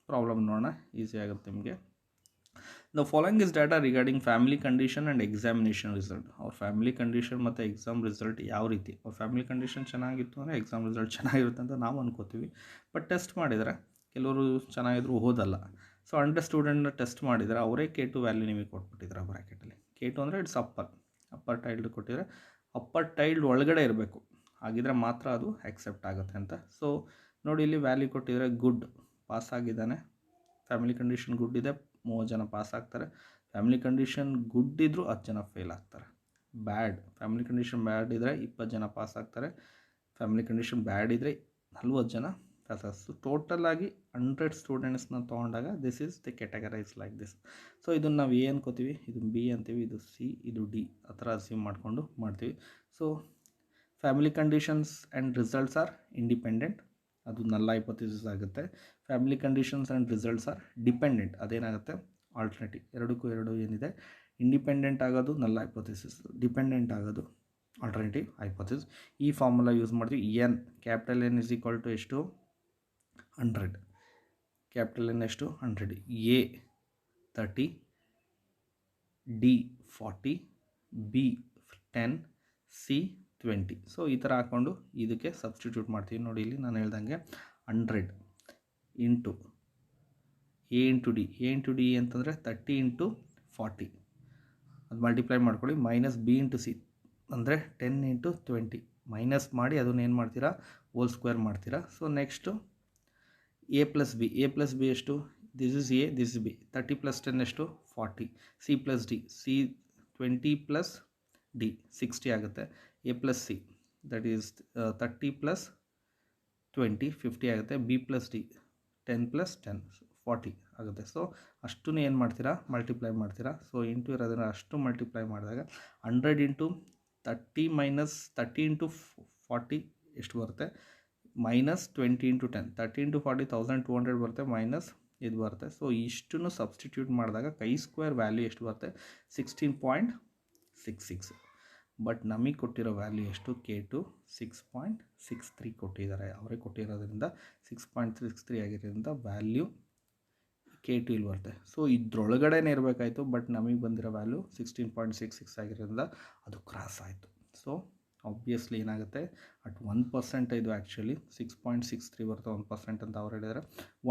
ಪ್ರಾಬ್ಲಮ್ ನೋಡೋಣ, ಈಸಿ ಆಗುತ್ತೆ ನಿಮಗೆ. The following is data regarding family condition and examination result. ಅವ್ರ ಫ್ಯಾಮಿಲಿ ಕಂಡೀಷನ್ ಮತ್ತು ಎಕ್ಸಾಮ್ ರಿಸಲ್ಟ್ ಯಾವ ರೀತಿ, ಅವ್ರ ಫ್ಯಾಮಿಲಿ ಕಂಡೀಷನ್ ಚೆನ್ನಾಗಿತ್ತು ಅಂದರೆ ಎಕ್ಸಾಮ್ ರಿಸಲ್ಟ್ ಚೆನ್ನಾಗಿರುತ್ತೆ ಅಂತ ನಾವು ಅನ್ಕೋತೀವಿ. ಬಟ್ ಟೆಸ್ಟ್ ಮಾಡಿದರೆ ಕೆಲವರು ಚೆನ್ನಾಗಿದ್ರು ಓದಲ್ಲ. ಸೊ 100 ಸ್ಟೂಡೆಂಟ್ನ ಟೆಸ್ಟ್ ಮಾಡಿದರೆ ಅವರೇ K2 ವ್ಯಾಲ್ಯೂ ನಿಮಗೆ ಕೊಟ್ಬಿಟ್ಟಿದ್ದಾರೆ ಬ್ರ್ಯಾಕೆಟಲ್ಲಿ. K2 ಅಂದರೆ ಇಟ್ಸ್ ಅಪ್ಪರ್ ಟೈಲ್ಡ್ ಕೊಟ್ಟಿದ್ದಾರೆ. ಅಪ್ಪರ್ ಟೈಲ್ಡ್ ಒಳಗಡೆ ಇರಬೇಕು, ಹಾಗಿದ್ರೆ ಮಾತ್ರ ಅದು ಆಕ್ಸೆಪ್ಟ್ ಆಗುತ್ತೆ ಅಂತ. ಸೊ ನೋಡಿ ಇಲ್ಲಿ ವ್ಯಾಲ್ಯೂ ಕೊಟ್ಟಿದ್ದಾರೆ. ಗುಡ್, ಪಾಸ್ ಆಗಿದ್ದಾನೆ. ಫ್ಯಾಮಿಲಿ ಕಂಡೀಷನ್ ಗುಡ್ ಇದೆ, 30 ಜನ ಪಾಸ್ ಆಗ್ತಾರೆ. ಫ್ಯಾಮಿಲಿ ಕಂಡೀಷನ್ ಗುಡ್ ಇದ್ದರೂ 10 ಜನ ಫೇಲ್ ಆಗ್ತಾರೆ. ಬ್ಯಾಡ್, ಫ್ಯಾಮಿಲಿ ಕಂಡೀಷನ್ ಬ್ಯಾಡ್ ಇದ್ದರೆ 20 ಜನ ಪಾಸ್ ಆಗ್ತಾರೆ. ಫ್ಯಾಮಿಲಿ ಕಂಡೀಷನ್ ಬ್ಯಾಡ್ ಇದ್ದರೆ 40 ಜನ ಪಾಸ್ ಆಗ್ತಾರೆ. ಟೋಟಲ್ ಆಗಿ 100 ಸ್ಟೂಡೆಂಟ್ಸ್ನ ತೊಗೊಂಡಾಗ this is the categorise like this. So ಇದನ್ನು ನಾವು A ಅನ್ಕೋತೀವಿ, ಇದು B ಅಂತೀವಿ, ಇದು C, ಇದು D, ಆ ಥರ ಅಸ್ಯೂಮ್ ಮಾಡಿಕೊಂಡು ಮಾಡ್ತೀವಿ. So family conditions and results are independent, ಅದು ನಲ್ಲ ಹೈಪೋಥಿಸಿಸ್ ಆಗುತ್ತೆ. Family conditions and results are dependent, ಅದೇನಾಗುತ್ತೆ ಆಲ್ಟರ್ನೇಟಿವ್. ಎರಡಕ್ಕೂ ಎರಡು ಏನಿದೆ, ಇಂಡಿಪೆಂಡೆಂಟ್ ಆಗೋದು ನಲ್ಲ ಹೈಪೋಥಿಸಿಸ್, ಡಿಪೆಂಡೆಂಟ್ ಆಗೋದು ಆಲ್ಟರ್ನೇಟಿವ್ ಹೈಪೋಥಿಸಿಸ್. ಈ ಫಾರ್ಮುಲಾ ಯೂಸ್ ಮಾಡ್ತೀವಿ. N, capital N is equal to ಎಷ್ಟು, 100. ಕ್ಯಾಪಿಟಲ್ N ಎಷ್ಟು, 100. A 30, D 40, B 10, C 20. So ಈ ಥರ ಹಾಕ್ಕೊಂಡು ಇದಕ್ಕೆ ಸಬ್ಸ್ಟಿಟ್ಯೂಟ್ ಮಾಡ್ತೀವಿ. ನೋಡಿ ಇಲ್ಲಿ ನಾನು ಹೇಳ್ದಂಗೆ 100 ಇಂಟು A ಇಂಟು D ಅಂತಂದರೆ 30 ಇಂಟು 40, ಅದು ಮಲ್ಟಿಪ್ಲೈ ಮಾಡ್ಕೊಳ್ಳಿ. ಮೈನಸ್ B ಇಂಟು C ಅಂದರೆ 10 ಇಂಟು 20 ಮೈನಸ್ ಮಾಡಿ ಅದನ್ನು ಏನು ಮಾಡ್ತೀರಾ, ಹೋಲ್ ಸ್ಕ್ವೇರ್ ಮಾಡ್ತೀರಾ. So next A plus B ಎಷ್ಟು, this is A, this is B. 30 plus 10 ಎಷ್ಟು, 40. C plus D, C 20 plus D 60 ಆಗುತ್ತೆ. A plus C that is 30 plus 20 50 ಆಗುತ್ತೆ. B ಪ್ಲಸ್ D 10 ಪ್ಲಸ್ 10 40 ಆಗುತ್ತೆ. ಸೊ ಅಷ್ಟನ್ನು ಏನು ಮಾಡ್ತೀರಾ, multiply ಮಾಡ್ತೀರಾ. ಸೊ ಇಂಟು ಇರೋದನ್ನು ಅಷ್ಟು ಮಲ್ಟಿಪ್ಲೈ ಮಾಡಿದಾಗ 100 ಇಂಟು 30 ಮೈನಸ್ 30 ಇಂಟು 40 ಎಷ್ಟು ಬರುತ್ತೆ, ಮೈನಸ್ 20 ಇಂಟು 10, 30 ಇಂಟು 40 1200 ಬರುತ್ತೆ, ಮೈನಸ್ ಇದು ಬರುತ್ತೆ. ಸೊ ಇಷ್ಟನ್ನು ಸಬ್ಸ್ಟಿಟ್ಯೂಟ್ ಮಾಡಿದಾಗ ಕೈ ಸ್ಕ್ವೇರ್ ವ್ಯಾಲ್ಯೂ ಎಷ್ಟು ಬರುತ್ತೆ, 16.66. ಬಟ್ ನಮಗೆ ಕೊಟ್ಟಿರೋ ವ್ಯಾಲ್ಯೂ ಎಷ್ಟು, K2 6.63 ಕೊಟ್ಟಿದ್ದಾರೆ. ಅವರೇ ಕೊಟ್ಟಿರೋದ್ರಿಂದ 6.63 ಆಗಿರೋದ್ರಿಂದ ವ್ಯಾಲ್ಯೂ K2 ಇಲ್ಲಿ ಬರುತ್ತೆ. ಸೊ ಇದ್ರೊಳಗಡೆನೇ ಇರಬೇಕಾಯಿತು, ಬಟ್ ನಮಗೆ ಬಂದಿರೋ ವ್ಯಾಲ್ಯೂ 16.66 ಆಗಿರೋದ್ರಿಂದ ಅದು ಕ್ರಾಸ್ ಆಯಿತು. ಸೊ ಆಬ್ವಿಯಸ್ಲಿ ಏನಾಗುತ್ತೆ, ಅಟ್ 1% ಇದು ಆ್ಯಕ್ಚುಲಿ 6.63 ಬರುತ್ತೆ, 1% ಅಂತ ಅವ್ರು ಹೇಳಿದರೆ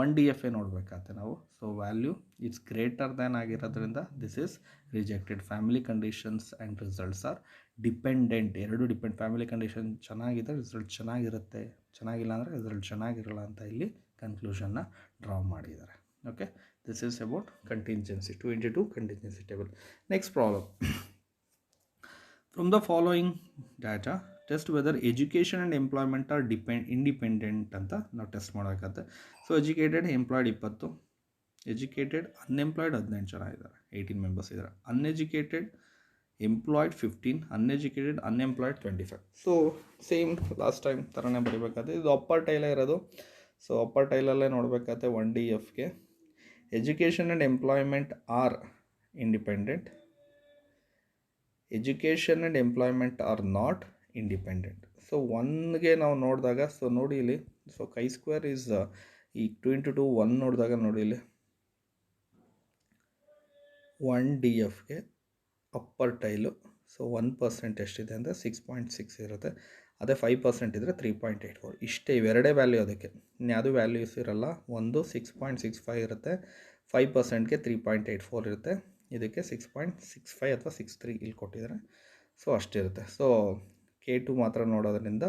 1 DFA ನೋಡಬೇಕಾಗುತ್ತೆ ನಾವು. So value it's greater than ಆಗಿರೋದ್ರಿಂದ this is rejected. Family conditions and results are dependent, ಎರಡು ಡಿಪೆಂಡ್. ಫ್ಯಾಮಿಲಿ ಕಂಡೀಷನ್ ಚೆನ್ನಾಗಿದೆ, ರಿಸಲ್ಟ್ ಚೆನ್ನಾಗಿರುತ್ತೆ, ಚೆನ್ನಾಗಿಲ್ಲ ಅಂದರೆ ರಿಸಲ್ಟ್ ಚೆನ್ನಾಗಿರಲ್ಲ ಅಂತ ಇಲ್ಲಿ ಕನ್ಕ್ಲೂಷನ್ನ ಡ್ರಾ ಮಾಡಿದ್ದಾರೆ. Okay, this is about contingency, 2 contingency table. Next problem. From the following data, test whether education and employment are independent ಅಂತ ನಾವು ಟೆಸ್ಟ್ ಮಾಡಬೇಕಾಗುತ್ತೆ. So educated employed 20, educated unemployed 18 ಜನ ಇದ್ದಾರೆ, 18 ಮೆಂಬರ್ಸ್ ಇದ್ದಾರೆ. Uneducated employed 15, uneducated unemployed 25. So same last time ಥರನೇ ಬರೀಬೇಕಾದ್ರೆ ಇದು upper ಟೈಲೇ ಇರೋದು. ಸೊ ಅಪ್ಪರ್ ಟೈಲಲ್ಲೇ ನೋಡಬೇಕಾಗುತ್ತೆ 1 DFಗೆ. Education and employment are independent, education and employment are not independent. So 1ಗೆ ನಾವು ನೋಡಿದಾಗ, ಸೊ ನೋಡಿ ಇಲ್ಲಿ, ಸೊ ಕೈ ಸ್ಕ್ವೇರ್ ಈಸ್ ಈ 2 ಇಂಟು 2 1 ನೋಡಿದಾಗ ನೋಡಿ ಇಲ್ಲಿ 1 DFಗೆ ಅಪ್ಪರ್ ಟೈಲು. ಸೊ 1% ಎಷ್ಟಿದೆ ಅಂದರೆ 6.6 ಇರುತ್ತೆ. ಅದೇ 5% ಇದ್ದರೆ 3.84. ಇಷ್ಟೇ, ಇವೆರಡೇ ವ್ಯಾಲ್ಯೂ ಅದಕ್ಕೆ, ಇನ್ಯಾವುದೂ ವ್ಯಾಲ್ಯೂಸ್ ಇರಲ್ಲ. ಒಂದು 6.65 ಇರುತ್ತೆ, 5%ಗೆ 3.84 ಇರುತ್ತೆ, ಇದಕ್ಕೆ 6.65 ಅಥವಾ 63 ಇಲ್ಲಿ ಕೊಟ್ಟಿದ್ದಾರೆ. ಸೊ ಅಷ್ಟಿರುತ್ತೆ. ಸೊ K2 ಮಾತ್ರ ನೋಡೋದ್ರಿಂದ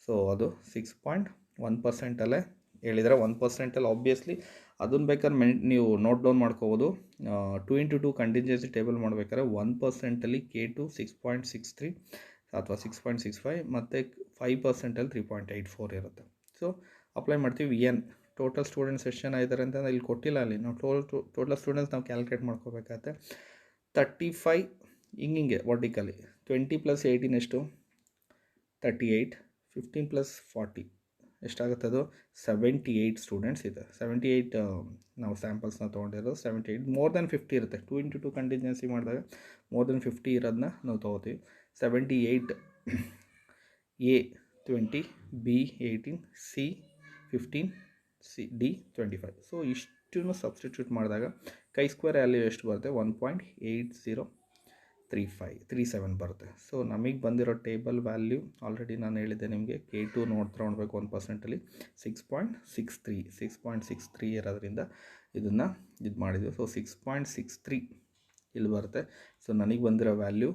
ಸೊ ಅದು 6.1%ಅಲ್ಲೇ ಹೇಳಿದರೆ 1%ಅಲ್ಲಿ ಆಬ್ವಿಯಸ್ಲಿ ಅದನ್ನು ಬೇಕಾದ್ರೆ ನೀವು ನೋಟ್ ಡೌನ್ ಮಾಡ್ಕೋಬೋದು. 2x2 ಕಂಟಿಂಜೆನ್ಸಿ ಟೇಬಲ್ ಮಾಡಬೇಕಾದ್ರೆ 1%ಅಲ್ಲಿ K2 6.63 ಅಥವಾ 6.65 ಮತ್ತು 5%ಅಲ್ಲಿ 3.84 ಇರುತ್ತೆ. ಸೊ ಅಪ್ಲೈ ಮಾಡ್ತೀವಿ. ಟೋಟಲ್ ಸ್ಟೂಡೆಂಟ್ಸ್ ಎಷ್ಟು ಜನ ಇದ್ದಾರೆ ಅಂತ ಇಲ್ಲಿ ಕೊಟ್ಟಿಲ್ಲ. ಅಲ್ಲಿ ನಾವು ಟೋಟಲ್ ಸ್ಟೂಡೆಂಟ್ಸ್ ನಾವು ಕ್ಯಾಲ್ಕುಲೇಟ್ ಮಾಡ್ಕೋಬೇಕಾಗತ್ತೆ. 35 ಹಿಂಗೆ ವರ್ಟಿಕಲಿ 20 + 18 ಎಷ್ಟು 38, 15 + 40 ಎಷ್ಟಾಗುತ್ತೆ ಅದು 78 ಸ್ಟೂಡೆಂಟ್ಸ್ ಇದೆ. 78 ನಾವು ಸ್ಯಾಂಪಲ್ಸ್ನ ತೊಗೊಂಡಿರೋದು 78. ಮೋರ್ ದೆನ್ 50 ಇರುತ್ತೆ. 2x2 ಕಂಟಿಂಜೆನ್ಸಿ ಮಾಡಿದಾಗ ಮೋರ್ ದೆನ್ 50 ಇರೋದನ್ನ ನಾವು ತೊಗೋತೀವಿ. 78 A 20, B 18, C 15, D 25. So ಇಷ್ಟನ್ನು ಸಬ್ಸ್ಟಿಟ್ಯೂಟ್ ಮಾಡಿದಾಗ chi-square ವ್ಯಾಲ್ಯೂ ಎಷ್ಟು ಬರುತ್ತೆ 1.8037 ಬರುತ್ತೆ. ಸೊ ನಮಗೆ ಬಂದಿರೋ ಟೇಬಲ್ ವ್ಯಾಲ್ಯೂ ಆಲ್ರೆಡಿ ನಾನು ಹೇಳಿದ್ದೆ ನಿಮಗೆ. K2 ನೋಡಬೇಕು 1%ಅಲ್ಲಿ 6.63 ಇರೋದ್ರಿಂದ ಇದನ್ನು ಮಾಡಿದ್ವಿ. ಸೊ 6.63 ಇಲ್ಲಿ ಬರುತ್ತೆ. ಸೊ ನನಗೆ ಬಂದಿರೋ value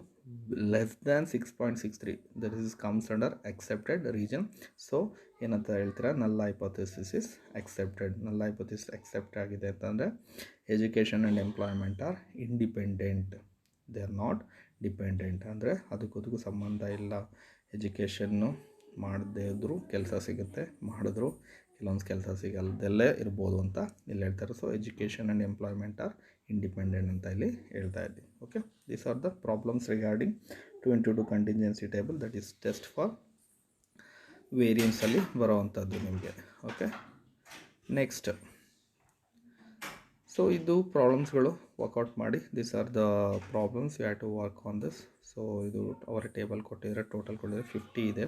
less than 6.63 that is comes under accepted region. So ಏನಂತ ಹೇಳ್ತೀರಾ, ನಲ್ ಹೈಪೋಥೆಸಿಸ್ ಇಸ್ ಅಕ್ಸೆಪ್ಟೆಡ್. ನಲ್ ಹೈಪೋಥೆಸಿಸ್ ಅಕ್ಸೆಪ್ಟ್ ಆಗಿದೆ ಅಂತಂದರೆ education and employment are independent, they are not dependent. ಅಂದರೆ ಅದಕ್ಕೂ ಸಂಬಂಧ ಇಲ್ಲ. ಎಜುಕೇಷನ್ನು ಮಾಡದೇ ಇದ್ದರೂ ಕೆಲಸ ಸಿಗುತ್ತೆ, ಮಾಡಿದ್ರು ಕೆಲವೊಂದು ಕೆಲಸ ಸಿಗಲ್ದಲ್ಲೇ ಇರ್ಬೋದು ಅಂತ ಇಲ್ಲಿ ಹೇಳ್ತಾರೆ. So education and employment are independent ಅಂತ ಇಲ್ಲಿ ಹೇಳ್ತಾ ಇದ್ದೀವಿ. Okay, these are the problems regarding 2x2 contingency table, that is test for ವೇರಿಯನ್ಸಲ್ಲಿ ಬರೋವಂಥದ್ದು ನಿಮಗೆ. ಓಕೆ, ನೆಕ್ಸ್ಟ್ ಸೊ ಇದು ಪ್ರಾಬ್ಲಮ್ಸ್ಗಳು ವರ್ಕೌಟ್ ಮಾಡಿ. This are the problems you have to work on this. So ಇದು ಅವರ ಟೇಬಲ್ ಕೊಟ್ಟಿದ್ದಾರೆ, ಟೋಟಲ್ ಕೊಟ್ಟಿದ್ದಾರೆ 50 ಇದೆ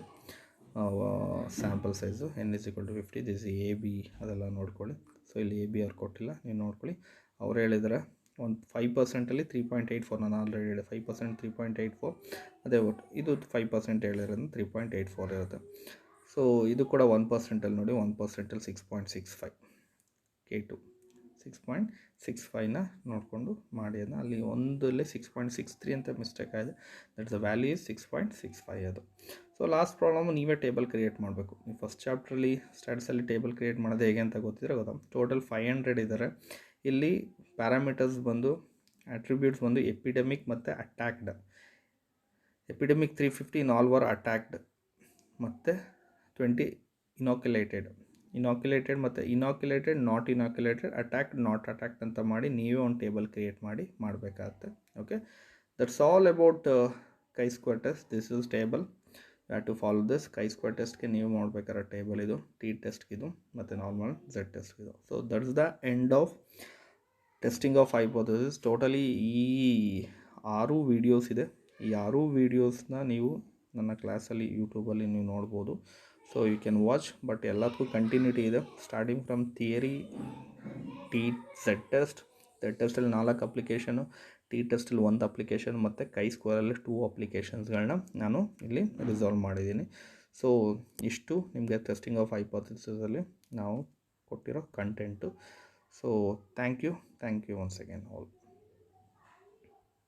sample size. n = 50. This AB ಅದೆಲ್ಲ ನೋಡ್ಕೊಳ್ಳಿ. ಸೊ ಇಲ್ಲಿ AB ಅವ್ರು ಕೊಟ್ಟಿಲ್ಲ, ನೀವು ನೋಡ್ಕೊಳ್ಳಿ. ಅವ್ರು ಹೇಳಿದರೆ ಒಂದು 5%ಅಲ್ಲಿ 3.84, ನಾನು ಆಲ್ರೆಡಿ ಹೇಳಿದೆ 5% 3.84 ಅದೇ ಒಟ್ಟು. ಇದು 5% ಹೇಳಿರೋದು 3.84 ಇರುತ್ತೆ. ಸೊ ಇದು ಕೂಡ 1%ಅಲ್ಲಿ ನೋಡಿ, 1%ಅಲ್ಲಿ 6.65 K2 6.65ನ ನೋಡಿಕೊಂಡು ಮಾಡಿ. ಅದನ್ನ ಅಲ್ಲಿ ಒಂದಲ್ಲಿ 6.63 ಅಂತ ಮಿಸ್ಟೇಕ್ ಆಗಿದೆ. ದಟ್ಸ್ ದ ವ್ಯಾಲ್ಯೂ ಇಸ್ 6.65 ಅದು. ಸೊ ಲಾಸ್ಟ್ ಪ್ರಾಬ್ಲಮ್ ನೀವೇ ಟೇಬಲ್ ಕ್ರಿಯೇಟ್ ಮಾಡಬೇಕು. ನೀವು ಫಸ್ಟ್ ಚಾಪ್ಟ್ರಲ್ಲಿ ಸ್ಟ್ಯಾಟ್ಸಲ್ಲಿ ಟೇಬಲ್ ಕ್ರಿಯೇಟ್ ಮಾಡೋದು ಹೇಗೆ ಅಂತ ಗೊತ್ತಿದ್ರೆ ಗೊತ್ತಾ. ಟೋಟಲ್ 500 ಇದ್ದಾರೆ. ಇಲ್ಲಿ ಪ್ಯಾರಾಮೀಟರ್ಸ್ ಬಂದು ಅಟ್ರಿಬ್ಯೂಟ್ಸ್ ಬಂದು ಎಪಿಡೆಮಿಕ್ ಮತ್ತು attacked. Epidemic 350, in all were attacked, ಮತ್ತು 20 ಇನಾಕ್ಯುಲೇಟೆಡ್ ಮತ್ತು inoculated, not inoculated, attacked, not attacked ಅಂತ ಮಾಡಿ ನೀವೇ ಒಂದು ಟೇಬಲ್ ಕ್ರಿಯೇಟ್ ಮಾಡಬೇಕಾಗತ್ತೆ. Okay, that's all about chi-square test. This is table, you have to follow this. chi-square ಟೆಸ್ಟ್ಗೆ ನೀವು ಮಾಡಬೇಕಾದ್ರೆ ಟೇಬಲ್ ಇದು, T ಟೆಸ್ಟ್ಗಿದು ಮತ್ತು ನಾರ್ಮಲ್ Z ಟೆಸ್ಟ್ಗಿದು. So that's the end of testing of hypothesis. Totally ಈ 6 ವೀಡಿಯೋಸ್ ಇದೆ. ಈ 6 ವೀಡಿಯೋಸ್ನ ನೀವು ನನ್ನ ಕ್ಲಾಸಲ್ಲಿ ಯೂಟ್ಯೂಬಲ್ಲಿ ನೀವು ನೋಡ್ಬೋದು. So you can watch. But ಎಲ್ಲದಕ್ಕೂ ಕಂಟಿನ್ಯೂಟಿ ಇದೆ. ಸ್ಟಾರ್ಟಿಂಗ್ ಫ್ರಮ್ ಥಿಯರಿ, Z ಟೆಸ್ಟಲ್ಲಿ 4 ಅಪ್ಲಿಕೇಶನು, T ಟೆಸ್ಟಲ್ಲಿ 1 ಅಪ್ಲಿಕೇಶನ್ ಮತ್ತು chi-squareಲ್ಲಿ 2 ಅಪ್ಲಿಕೇಶನ್ಸ್ಗಳನ್ನ ನಾನು ಇಲ್ಲಿ ರಿಸಾಲ್ವ್ ಮಾಡಿದ್ದೀನಿ. ಸೊ ಇಷ್ಟು ನಿಮಗೆ ಟೆಸ್ಟಿಂಗ್ ಆಫ್ ಹೈಪೋಥೆಸಿಸಲ್ಲಿ ನಾವು ಕೊಟ್ಟಿರೋ content. So thank you once again all.